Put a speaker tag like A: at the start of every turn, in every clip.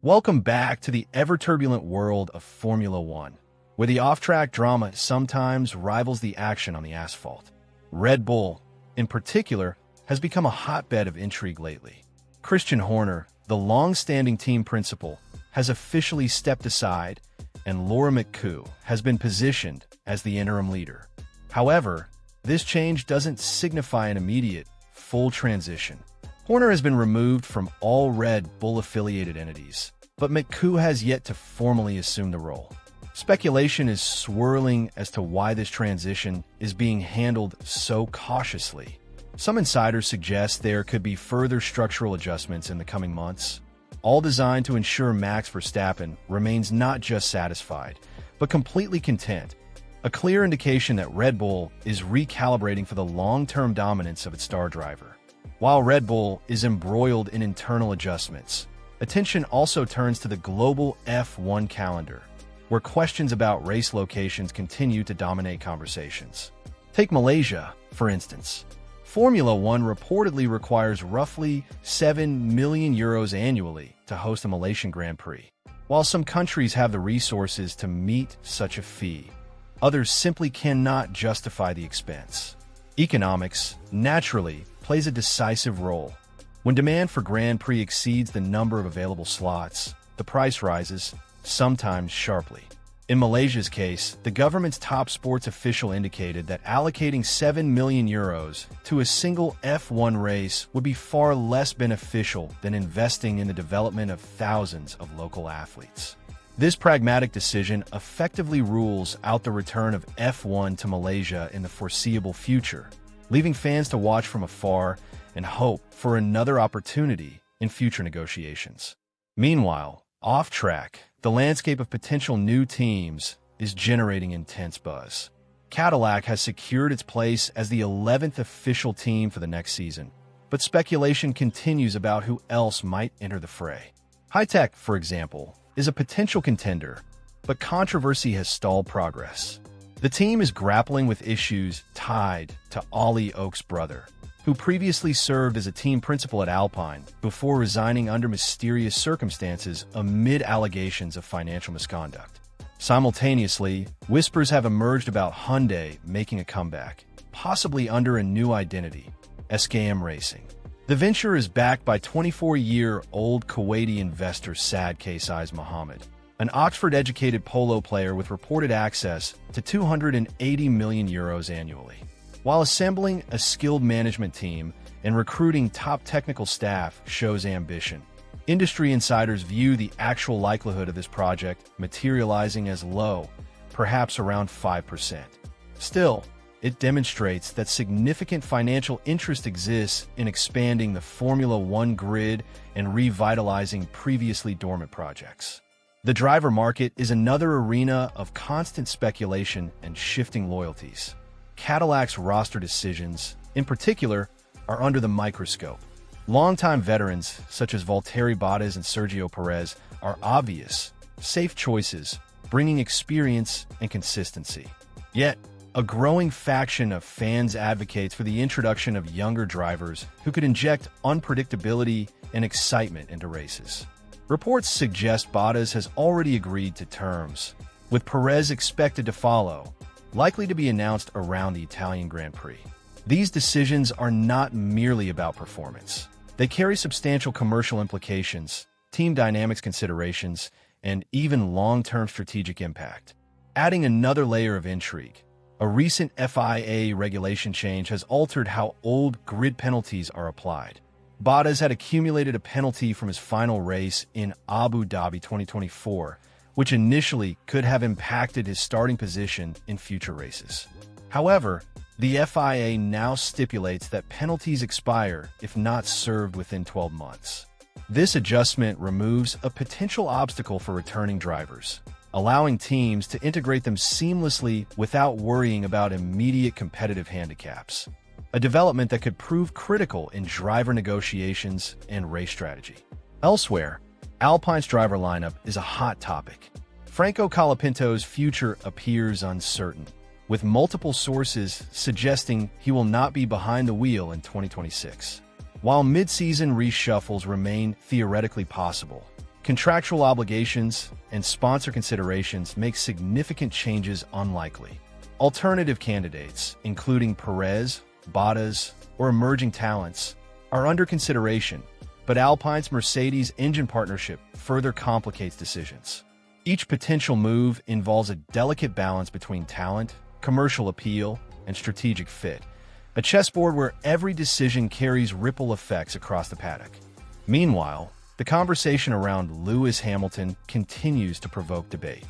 A: Welcome back to the ever-turbulent world of Formula One, where the off-track drama sometimes rivals the action on the asphalt. Red Bull, in particular, has become a hotbed of intrigue lately. Christian Horner, the long-standing team principal, has officially stepped aside, and Laura McCoo has been positioned as the interim leader. However, this change doesn't signify an immediate, full transition. Horner has been removed from all Red Bull-affiliated entities, but McCoo has yet to formally assume the role. Speculation is swirling as to why this transition is being handled so cautiously. Some insiders suggest there could be further structural adjustments in the coming months, all designed to ensure Max Verstappen remains not just satisfied, but completely content, a clear indication that Red Bull is recalibrating for the long-term dominance of its star driver. While Red Bull is embroiled in internal adjustments, attention also turns to the global F1 calendar, where questions about race locations continue to dominate conversations. Take Malaysia, for instance. Formula One reportedly requires roughly €7 million annually to host a Malaysian Grand Prix. While some countries have the resources to meet such a fee, others simply cannot justify the expense. Economics, naturally, plays a decisive role. When demand for Grand Prix exceeds the number of available slots, the price rises, sometimes sharply. In Malaysia's case, the government's top sports official indicated that allocating €7 million to a single F1 race would be far less beneficial than investing in the development of thousands of local athletes. This pragmatic decision effectively rules out the return of F1 to Malaysia in the foreseeable future, leaving fans to watch from afar and hope for another opportunity in future negotiations. Meanwhile, off-track, the landscape of potential new teams is generating intense buzz. Cadillac has secured its place as the 11th official team for the next season, but speculation continues about who else might enter the fray. High-Tech, for example, is a potential contender, but controversy has stalled progress. The team is grappling with issues tied to Ollie Oak's brother, who previously served as a team principal at Alpine before resigning under mysterious circumstances amid allegations of financial misconduct. Simultaneously, whispers have emerged about Hyundai making a comeback, possibly under a new identity, SKM Racing. The venture is backed by 24-year-old Kuwaiti investor Saad Kaisais Mohammed, an Oxford-educated polo player with reported access to €280 million annually. While assembling a skilled management team and recruiting top technical staff shows ambition, industry insiders view the actual likelihood of this project materializing as low, perhaps around 5%. Still, it demonstrates that significant financial interest exists in expanding the Formula One grid and revitalizing previously dormant projects. The driver market is another arena of constant speculation and shifting loyalties. Cadillac's roster decisions, in particular, are under the microscope. Longtime veterans, such as Valtteri Bottas and Sergio Perez, are obvious, safe choices, bringing experience and consistency. Yet, a growing faction of fans advocates for the introduction of younger drivers who could inject unpredictability and excitement into races. Reports suggest Bottas has already agreed to terms, with Perez expected to follow, likely to be announced around the Italian Grand Prix. These decisions are not merely about performance. They carry substantial commercial implications, team dynamics considerations, and even long-term strategic impact. Adding another layer of intrigue, a recent FIA regulation change has altered how old grid penalties are applied. Bottas had accumulated a penalty from his final race in Abu Dhabi 2024, which initially could have impacted his starting position in future races. However, the FIA now stipulates that penalties expire if not served within 12 months. This adjustment removes a potential obstacle for returning drivers, allowing teams to integrate them seamlessly without worrying about immediate competitive handicaps, a development that could prove critical in driver negotiations and race strategy. Elsewhere, Alpine's driver lineup is a hot topic. Franco Colapinto's future appears uncertain, with multiple sources suggesting he will not be behind the wheel in 2026. While mid-season reshuffles remain theoretically possible, Contractual obligations and sponsor considerations make significant changes unlikely. Alternative candidates, including Perez, Bottas, or emerging talents, are under consideration, but Alpine's Mercedes engine partnership further complicates decisions. Each potential move involves a delicate balance between talent, commercial appeal, and strategic fit, a chessboard where every decision carries ripple effects across the paddock. Meanwhile, the conversation around Lewis Hamilton continues to provoke debate.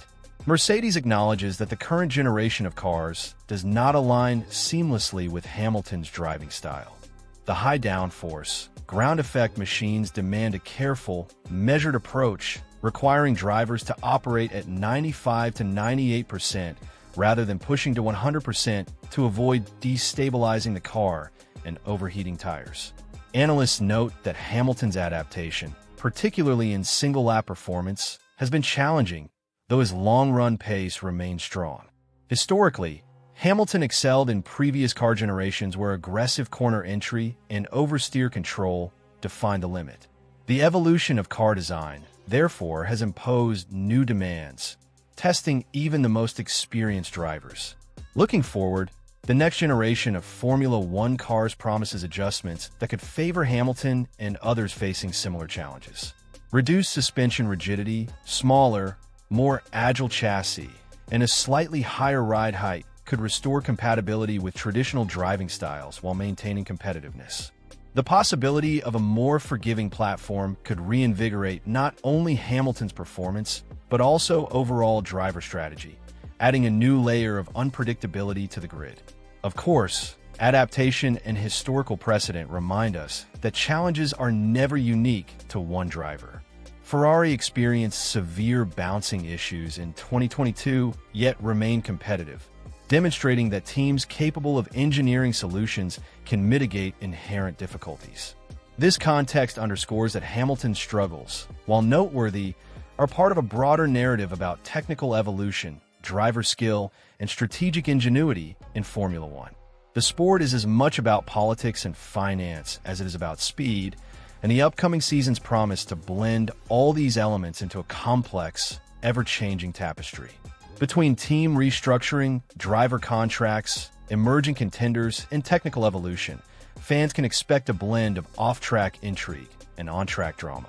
A: Mercedes acknowledges that the current generation of cars does not align seamlessly with Hamilton's driving style. The high downforce, ground effect machines demand a careful, measured approach, requiring drivers to operate at 95 to 98% rather than pushing to 100% to avoid destabilizing the car and overheating tires. Analysts note that Hamilton's adaptation, particularly in single-lap performance, has been challenging, though his long-run pace remains strong. Historically, Hamilton excelled in previous car generations where aggressive corner entry and oversteer control defined the limit. The evolution of car design, therefore, has imposed new demands, testing even the most experienced drivers. Looking forward, the next generation of Formula One cars promises adjustments that could favor Hamilton and others facing similar challenges. Reduced suspension rigidity, smaller, more agile chassis, and a slightly higher ride height could restore compatibility with traditional driving styles while maintaining competitiveness. The possibility of a more forgiving platform could reinvigorate not only Hamilton's performance, but also overall driver strategy, adding a new layer of unpredictability to the grid. Of course, adaptation and historical precedent remind us that challenges are never unique to one driver. Ferrari experienced severe bouncing issues in 2022, yet remained competitive, demonstrating that teams capable of engineering solutions can mitigate inherent difficulties. This context underscores that Hamilton's struggles, while noteworthy, are part of a broader narrative about technical evolution, driver skill, and strategic ingenuity in Formula One. The sport is as much about politics and finance as it is about speed, and the upcoming seasons promise to blend all these elements into a complex, ever-changing tapestry. Between team restructuring, driver contracts, emerging contenders, and technical evolution, fans can expect a blend of off-track intrigue and on-track drama.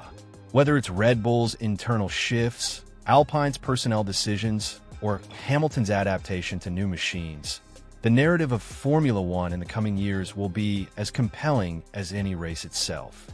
A: Whether it's Red Bull's internal shifts, Alpine's personnel decisions, or Hamilton's adaptation to new machines, the narrative of Formula One in the coming years will be as compelling as any race itself.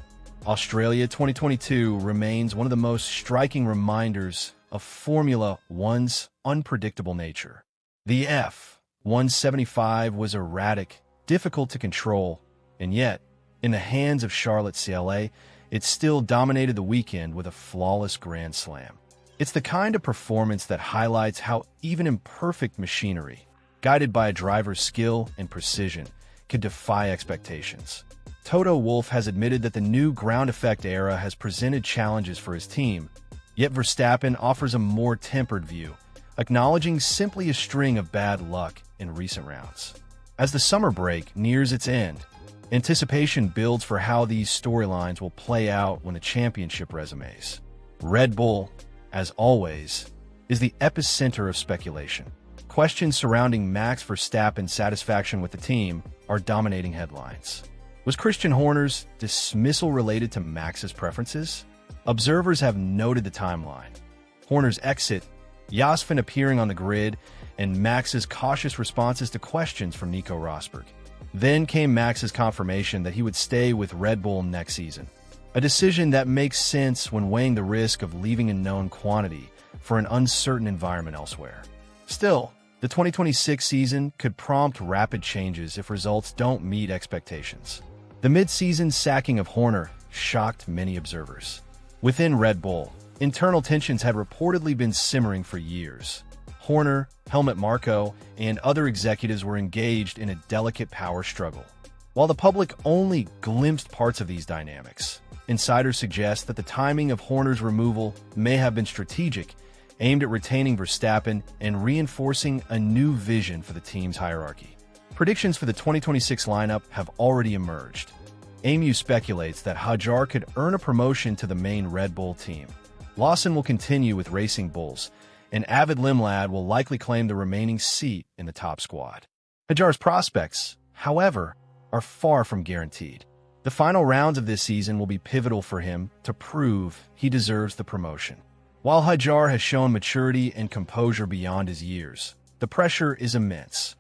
A: Australia 2022 remains one of the most striking reminders of Formula One's unpredictable nature. The F175 was erratic, difficult to control, and yet, in the hands of Charlotte CLA, it still dominated the weekend with a flawless Grand Slam. It's the kind of performance that highlights how even imperfect machinery, guided by a driver's skill and precision, could defy expectations. Toto Wolff has admitted that the new ground effect era has presented challenges for his team, yet Verstappen offers a more tempered view, acknowledging simply a string of bad luck in recent rounds. As the summer break nears its end, anticipation builds for how these storylines will play out when the championship resumes. Red Bull, as always, is the epicenter of speculation. Questions surrounding Max Verstappen's satisfaction with the team are dominating headlines. Was Christian Horner's dismissal related to Max's preferences? Observers have noted the timeline. Horner's exit, Yasfin appearing on the grid, and Max's cautious responses to questions from Nico Rosberg. Then came Max's confirmation that he would stay with Red Bull next season, a decision that makes sense when weighing the risk of leaving a known quantity for an uncertain environment elsewhere. Still, the 2026 season could prompt rapid changes if results don't meet expectations. The mid-season sacking of Horner shocked many observers. Within Red Bull, internal tensions had reportedly been simmering for years. Horner, Helmut Marko, and other executives were engaged in a delicate power struggle. While the public only glimpsed parts of these dynamics, insiders suggest that the timing of Horner's removal may have been strategic, aimed at retaining Verstappen and reinforcing a new vision for the team's hierarchy. Predictions for the 2026 lineup have already emerged. AMU speculates that Hajar could earn a promotion to the main Red Bull team, Lawson will continue with Racing Bulls, and avid Limlad will likely claim the remaining seat in the top squad. Hajar's prospects, however, are far from guaranteed. The final rounds of this season will be pivotal for him to prove he deserves the promotion. While Hajar has shown maturity and composure beyond his years, the pressure is immense,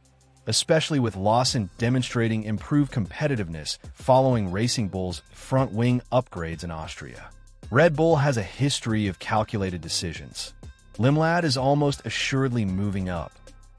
A: especially with Lawson demonstrating improved competitiveness following Racing Bull's front-wing upgrades in Austria. Red Bull has a history of calculated decisions. Limlad is almost assuredly moving up,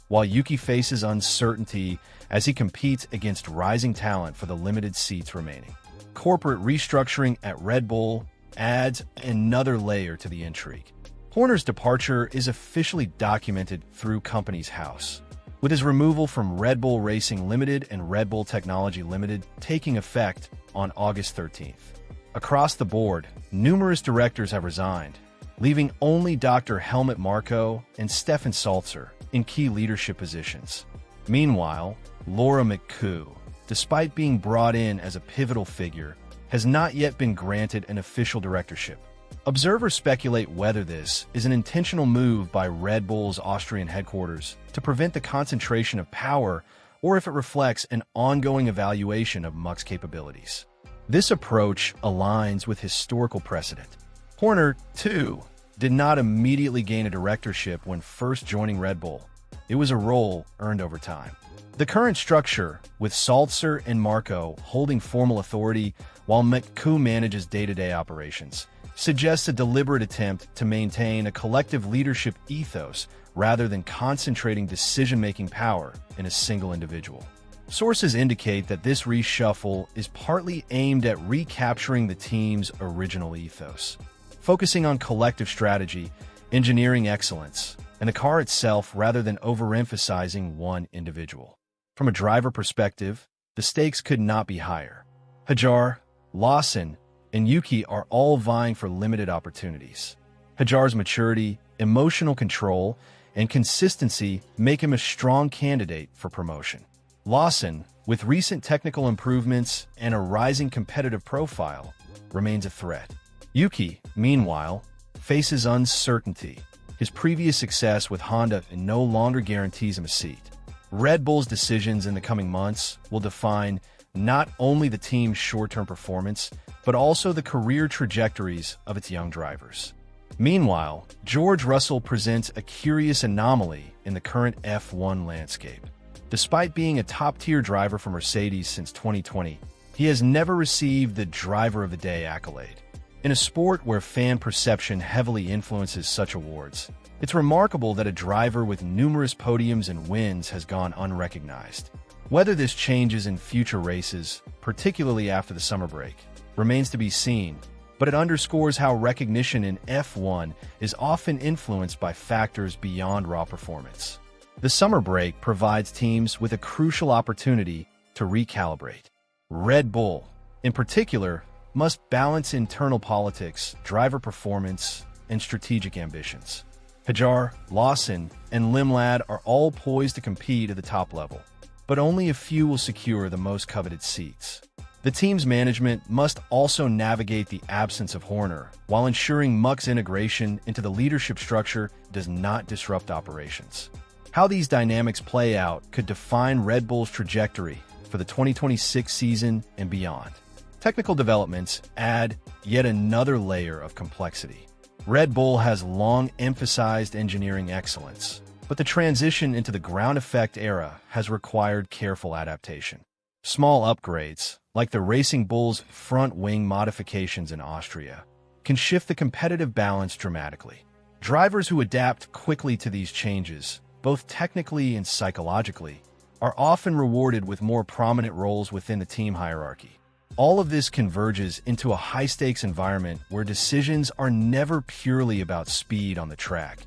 A: while Yuki faces uncertainty as he competes against rising talent for the limited seats remaining. Corporate restructuring at Red Bull adds another layer to the intrigue. Horner's departure is officially documented through Companies House, with his removal from Red Bull Racing Limited and Red Bull Technology Limited taking effect on August 13th. Across the board, numerous directors have resigned, leaving only Dr. Helmut Marko and Stefan Salzer in key leadership positions. Meanwhile, Laura McCoo, despite being brought in as a pivotal figure, has not yet been granted an official directorship. Observers speculate whether this is an intentional move by Red Bull's Austrian headquarters to prevent the concentration of power, or if it reflects an ongoing evaluation of Muck's capabilities. This approach aligns with historical precedent. Horner, too, did not immediately gain a directorship when first joining Red Bull. It was a role earned over time. The current structure, with Salzer and Marko holding formal authority while McCoo manages day-to-day operations, suggests a deliberate attempt to maintain a collective leadership ethos rather than concentrating decision-making power in a single individual. Sources indicate that this reshuffle is partly aimed at recapturing the team's original ethos, focusing on collective strategy, engineering excellence, and the car itself rather than overemphasizing one individual. From a driver perspective, the stakes could not be higher. Hajar, Lawson, and Yuki are all vying for limited opportunities. Hajar's maturity, emotional control, and consistency make him a strong candidate for promotion. Lawson, with recent technical improvements and a rising competitive profile, remains a threat. Yuki, meanwhile, faces uncertainty. His previous success with Honda no longer guarantees him a seat. Red Bull's decisions in the coming months will define not only the team's short-term performance, but also the career trajectories of its young drivers. Meanwhile, George Russell presents a curious anomaly in the current F1 landscape. Despite being a top-tier driver for Mercedes since 2020, he has never received the Driver of the Day accolade. In a sport where fan perception heavily influences such awards, it's remarkable that a driver with numerous podiums and wins has gone unrecognized. Whether this changes in future races, particularly after the summer break, remains to be seen, but it underscores how recognition in F1 is often influenced by factors beyond raw performance. The summer break provides teams with a crucial opportunity to recalibrate. Red Bull, in particular, must balance internal politics, driver performance, and strategic ambitions. Hajar, Lawson, and Limlad are all poised to compete at the top level, but only a few will secure the most coveted seats. The team's management must also navigate the absence of Horner, while ensuring Muck's integration into the leadership structure does not disrupt operations. How these dynamics play out could define Red Bull's trajectory for the 2026 season and beyond. Technical developments add yet another layer of complexity. Red Bull has long emphasized engineering excellence, but the transition into the ground effect era has required careful adaptation. Small upgrades, like the Racing Bull's front-wing modifications in Austria, can shift the competitive balance dramatically. Drivers who adapt quickly to these changes, both technically and psychologically, are often rewarded with more prominent roles within the team hierarchy. All of this converges into a high-stakes environment where decisions are never purely about speed on the track.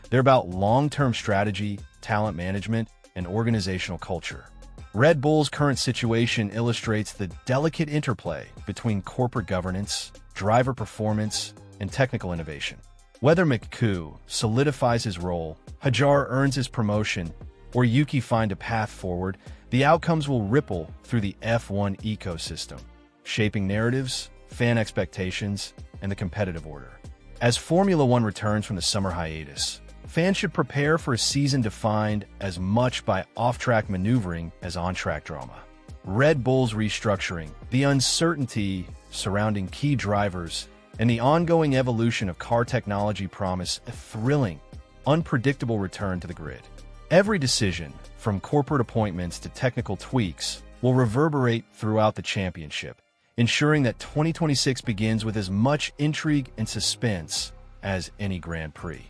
A: They're about long-term strategy, talent management, and organizational culture. Red Bull's current situation illustrates the delicate interplay between corporate governance, driver performance, and technical innovation. Whether McCoo solidifies his role, Hajar earns his promotion, or Yuki find a path forward, the outcomes will ripple through the F1 ecosystem, shaping narratives, fan expectations, and the competitive order. As Formula One returns from the summer hiatus, fans should prepare for a season defined as much by off-track maneuvering as on-track drama. Red Bull's restructuring, the uncertainty surrounding key drivers, and the ongoing evolution of car technology promise a thrilling, unpredictable return to the grid. Every decision, from corporate appointments to technical tweaks, will reverberate throughout the championship, ensuring that 2026 begins with as much intrigue and suspense as any Grand Prix.